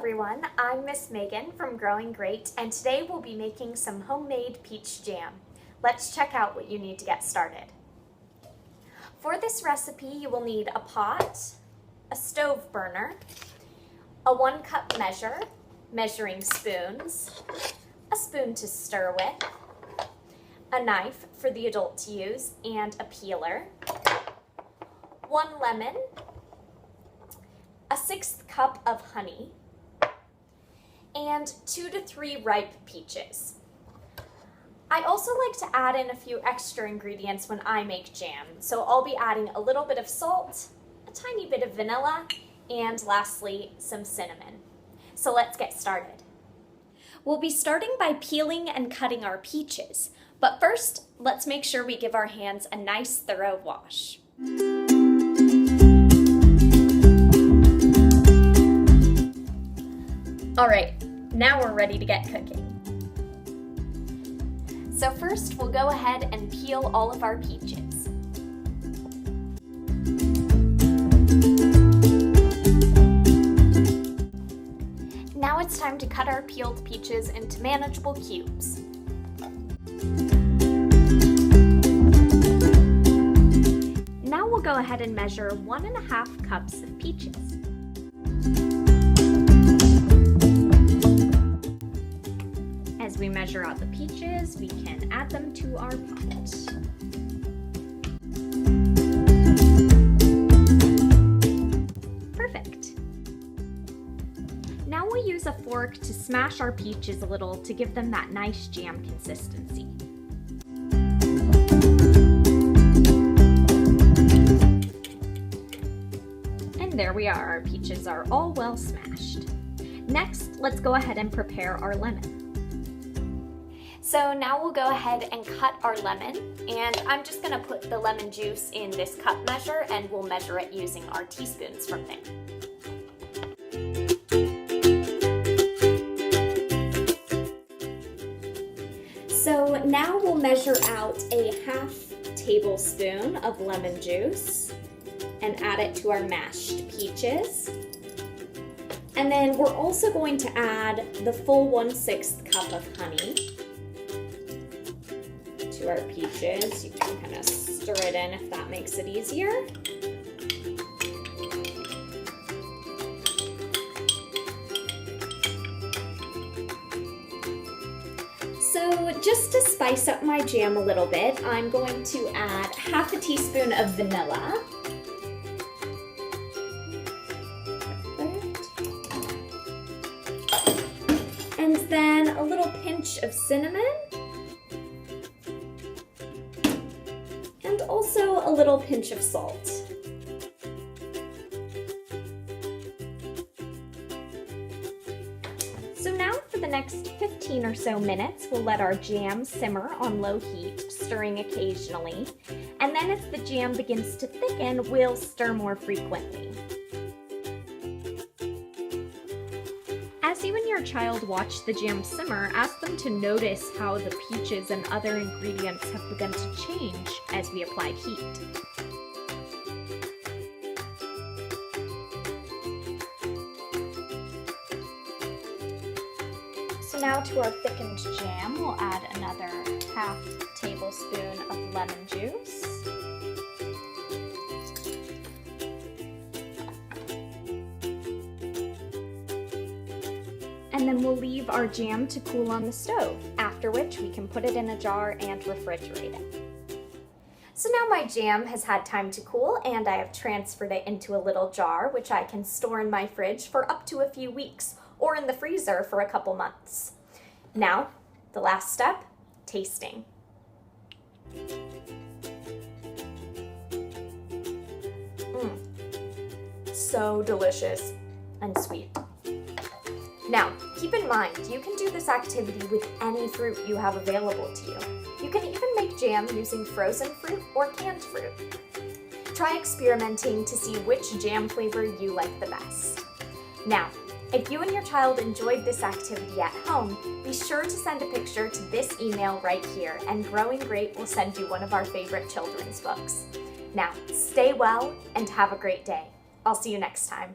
everyone, I'm Miss Megan from GrowingGreat, and today we'll be making some homemade peach jam. Let's check out what you need to get started. For this recipe, you will need a pot, a stove burner, a 1 cup measure, measuring spoons, a spoon to stir with, a knife for the adult to use, and a peeler, 1 lemon, a 1/6 cup of honey, and 2 to 3 ripe peaches. I also like to add in a few extra ingredients when I make jam, so I'll be adding a little bit of salt, a tiny bit of vanilla, and lastly, some cinnamon. So let's get started. We'll be starting by peeling and cutting our peaches, but first, let's make sure we give our hands a nice thorough wash. All right, now we're ready to get cooking. So first, we'll go ahead and peel all of our peaches. Now it's time to cut our peeled peaches into manageable cubes. Now we'll go ahead and measure 1½ cups of peaches. As we measure out the peaches, we can add them to our pot. Perfect. Now we'll use a fork to smash our peaches a little to give them that nice jam consistency. And there we are, our peaches are all well smashed. Next, let's go ahead and prepare our lemon. So now we'll go ahead and cut our lemon, and I'm just going to put the lemon juice in this cup measure and we'll measure it using our teaspoons from there. So now we'll measure out a 1/2 tablespoon of lemon juice and add it to our mashed peaches. And then we're also going to add the full 1/6 cup of honey to our peaches. You can kind of stir it in if that makes it easier. So just to spice up my jam a little bit, I'm going to add 1/2 teaspoon of vanilla. And then a little pinch of cinnamon. And also a little pinch of salt. So now for the next 15 or so minutes, we'll let our jam simmer on low heat, stirring occasionally. And then as the jam begins to thicken, we'll stir more frequently. As you and your child watch the jam simmer, ask them to notice how the peaches and other ingredients have begun to change as we apply heat. So now to our thickened jam, we'll add another 1/2 tablespoon of lemon juice. And then we'll leave our jam to cool on the stove, after which we can put it in a jar and refrigerate it. So now my jam has had time to cool, and I have transferred it into a little jar, which I can store in my fridge for up to a few weeks, or in the freezer for a couple months. Now, the last step, tasting. So delicious and sweet. Now, keep in mind, you can do this activity with any fruit you have available to you. You can even make jam using frozen fruit or canned fruit. Try experimenting to see which jam flavor you like the best. Now, if you and your child enjoyed this activity at home, be sure to send a picture to this email right here, and GrowingGreat will send you one of our favorite children's books. Now, stay well and have a great day. I'll see you next time.